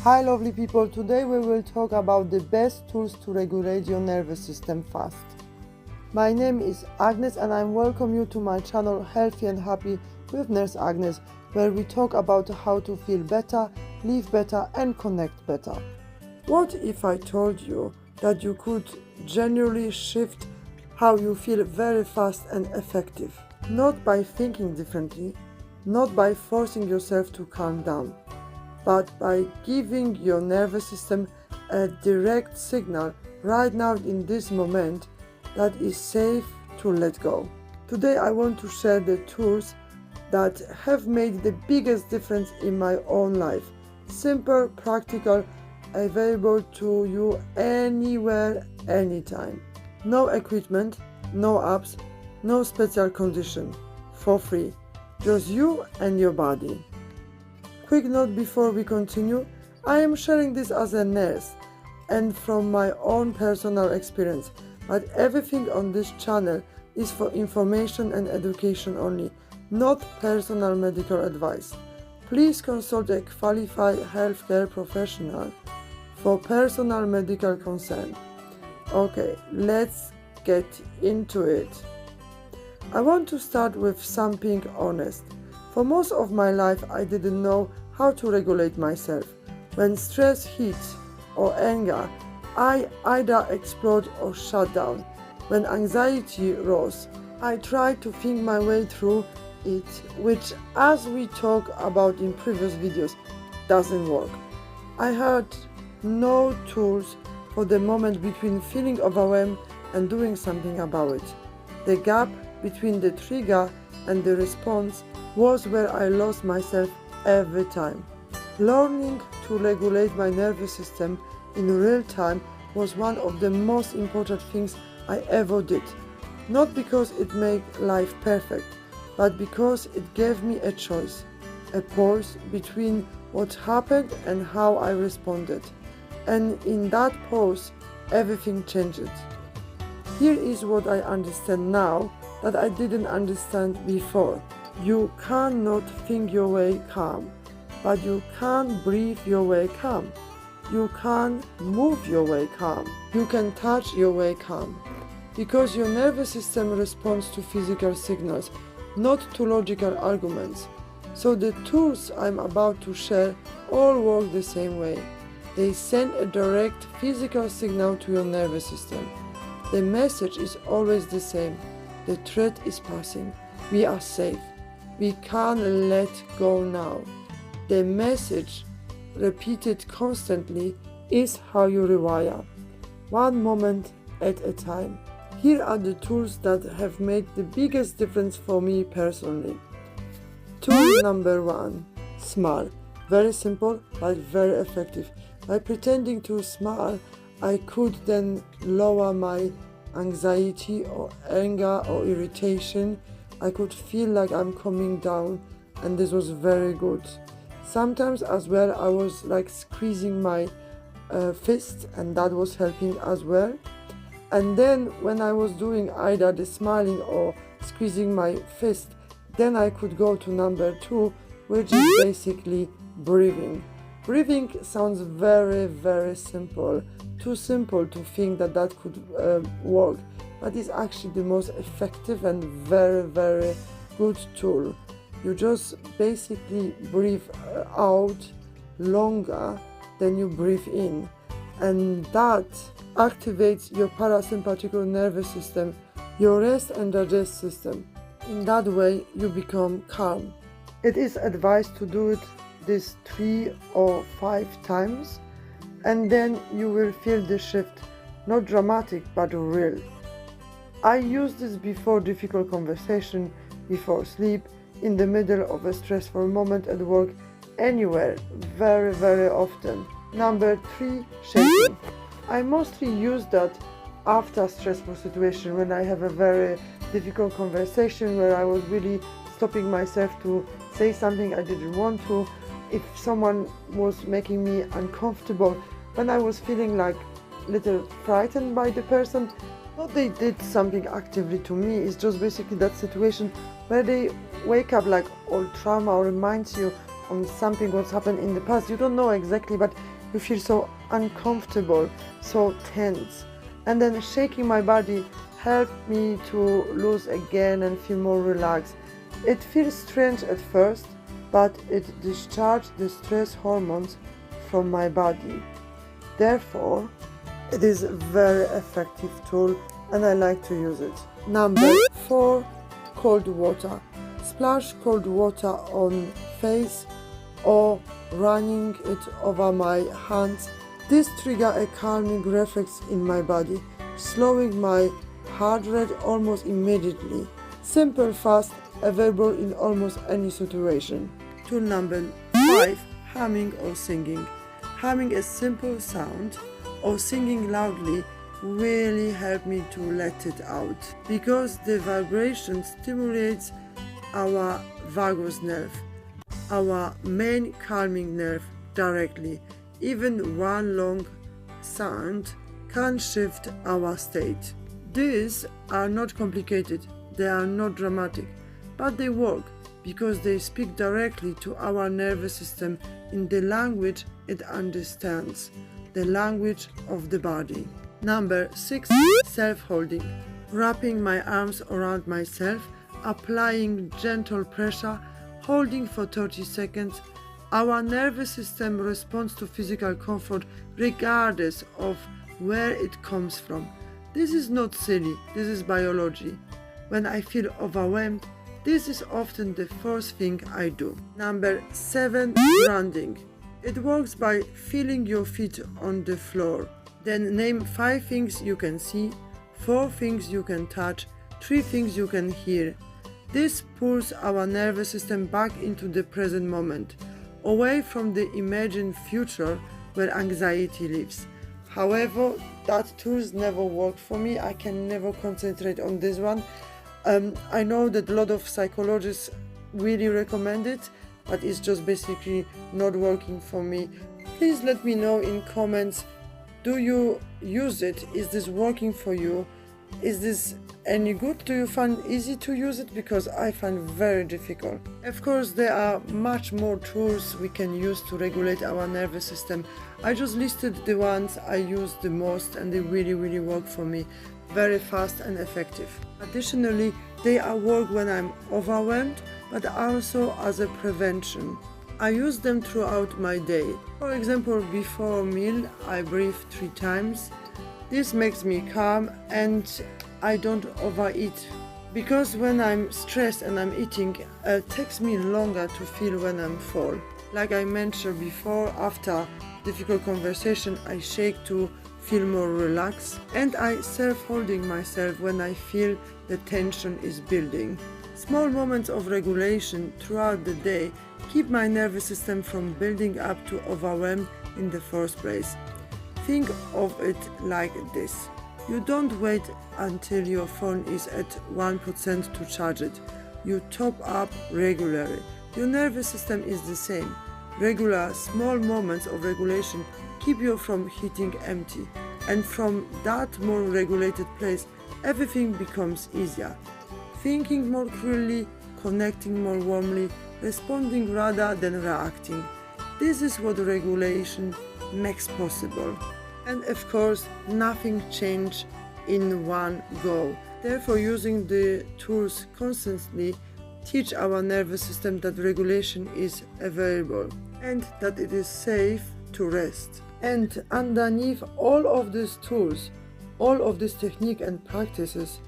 Hi lovely people, today we will talk about the best tools to regulate your nervous system fast. My name is Agnes and I welcome you to my channel Healthy and Happy with Nurse Agnes, where we talk about how to feel better, live better and connect better. What if I told you that you could genuinely shift how you feel very fast and effective? Not by thinking differently, not by forcing yourself to calm down, but by giving your nervous system a direct signal right now in this moment that is safe to let go. Today I want to share the tools that have made the biggest difference in my own life. Simple, practical, available to you anywhere, anytime. No equipment, no apps, no special condition. For free. Just you and your body. Quick note before we continue, I am sharing this as a nurse and from my own personal experience, but everything on this channel is for information and education only, not personal medical advice. Please consult a qualified healthcare professional for personal medical concern. Okay, let's get into it. I want to start with something honest. For most of my life, I didn't know how to regulate myself. When stress hits or anger, I either explode or shut down. When anxiety rose, I tried to think my way through it, which, as we talked about in previous videos, doesn't work. I had no tools for the moment between feeling overwhelmed and doing something about it. The gap between the trigger and the response was where I lost myself every time. Learning to regulate my nervous system in real time was one of the most important things I ever did. Not because it made life perfect, but because it gave me a choice, a pause between what happened and how I responded. And in that pause, everything changed. Here is what I understand now that I didn't understand before. You cannot think your way calm, but you can breathe your way calm. You can move your way calm. You can touch your way calm. Because your nervous system responds to physical signals, not to logical arguments. So the tools I'm about to share all work the same way. They send a direct physical signal to your nervous system. The message is always the same. The threat is passing. We are safe. We can let go now. The message, repeated constantly, is how you rewire, one moment at a time. Here are the tools that have made the biggest difference for me personally. Tool number 1, smile. Very simple but very effective. By pretending to smile, I could then lower my anxiety or anger or irritation. I could feel like I'm coming down, and this was very good. Sometimes as well I was like squeezing my fist, and that was helping as well. And then when I was doing either the smiling or squeezing my fist, then I could go to number 2, which is basically breathing. Breathing sounds very, very simple, too simple to think that that could work, but it's actually the most effective and very, very good tool. You just basically breathe out longer than you breathe in, and that activates your parasympathetic nervous system, your rest and digest system. In that way you become calm. It is advised to do it this 3 or 5 times, and then you will feel the shift, not dramatic but real. I use this before difficult conversation, before sleep, in the middle of a stressful moment at work, anywhere, very, very often. Number 3, shaking. I mostly use that after stressful situation, when I have a very difficult conversation where I was really stopping myself to say something I didn't want to, if someone was making me uncomfortable, when I was feeling like little frightened by the person. Not they did something actively to me, it's just basically that situation where they wake up like old trauma or reminds you on something what's happened in the past. You don't know exactly, but you feel so uncomfortable, so tense. And then shaking my body helped me to lose again and feel more relaxed. It feels strange at first, but it discharged the stress hormones from my body. Therefore, it is a very effective tool and I like to use it. Number 4, cold water. Splash cold water on face or running it over my hands. This triggers a calming reflex in my body, slowing my heart rate almost immediately. Simple, fast, available in almost any situation. Tool number 5, humming or singing. Humming a simple sound or singing loudly really help me to let it out because the vibration stimulates our vagus nerve, our main calming nerve, directly. Even one long sound can shift our state. These are not complicated, they are not dramatic, but they work because they speak directly to our nervous system in the language it understands, the language of the body. Number 6, self-holding. Wrapping my arms around myself, applying gentle pressure, holding for 30 seconds. Our nervous system responds to physical comfort regardless of where it comes from. This is not silly, this is biology. When I feel overwhelmed, this is often the first thing I do. Number 7, grounding. It works by feeling your feet on the floor. Then name 5 things you can see, 4 things you can touch, 3 things you can hear. This pulls our nervous system back into the present moment, away from the imagined future where anxiety lives. However, that tools never worked for me. I can never concentrate on this one. I know that a lot of psychologists really recommend it, but it's just basically not working for me. Please let me know in comments, do you use it? Is this working for you? Is this any good? Do you find easy to use it? Because I find very difficult. Of course, there are much more tools we can use to regulate our nervous system. I just listed the ones I use the most and they really work for me. Very fast and effective. Additionally, they work when I'm overwhelmed, but also as a prevention. I use them throughout my day. For example, before a meal, I breathe 3 times. This makes me calm and I don't overeat. Because when I'm stressed and I'm eating, it takes me longer to feel when I'm full. Like I mentioned before, after difficult conversation, I shake to feel more relaxed, and I self-holding myself when I feel the tension is building. Small moments of regulation throughout the day keep my nervous system from building up to overwhelm in the first place. Think of it like this. You don't wait until your phone is at 1% to charge it. You top up regularly. Your nervous system is the same. Regular small moments of regulation keep you from hitting empty, and from that more regulated place, everything becomes easier. Thinking more clearly, connecting more warmly, responding rather than reacting. This is what regulation makes possible. And of course, nothing changes in one go. Therefore, using the tools constantly teach our nervous system that regulation is available and that it is safe to rest. And underneath all of these tools, all of this technique and practices,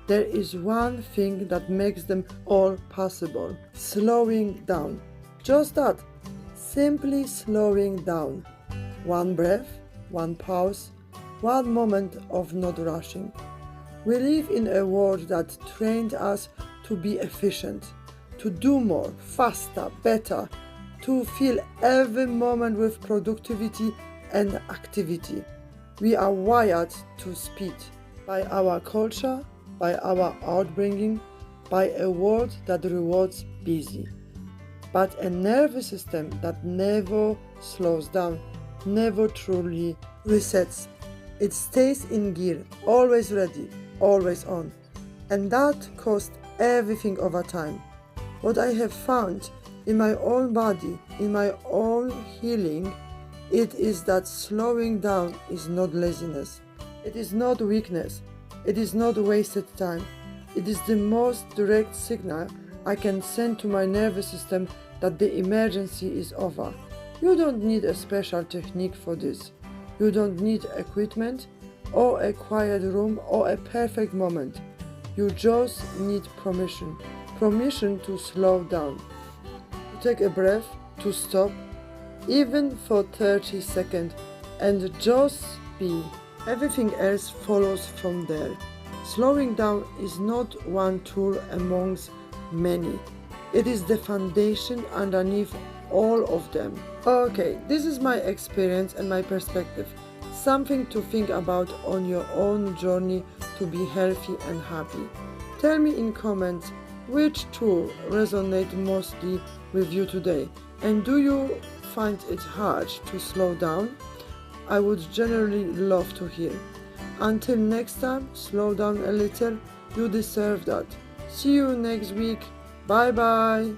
there is one thing that makes them all possible: slowing down. Just that, simply slowing down. One breath, one pause, one moment of not rushing. We live in a world that trained us to be efficient, to do more, faster, better, to fill every moment with productivity and activity. We are wired to speed by our culture, by our outbringing, by a world that rewards busy. But a nervous system that never slows down, never truly resets. It stays in gear, always ready, always on. And that costs everything over time. What I have found in my own body, in my own healing, it is that slowing down is not laziness. It is not weakness. It is not wasted time. It is the most direct signal I can send to my nervous system that the emergency is over. You don't need a special technique for this. You don't need equipment or a quiet room or a perfect moment. You just need permission. Permission to slow down. To take a breath, to stop, even for 30 seconds, and just be. Everything else follows from there. Slowing down is not one tool amongst many. It is the foundation underneath all of them. Okay, this is my experience and my perspective. Something to think about on your own journey to be healthy and happy. Tell me in comments which tool resonates mostly with you today, and do you find it hard to slow down? I would generally love to hear. Until next time, slow down a little. You deserve that. See you next week. Bye bye.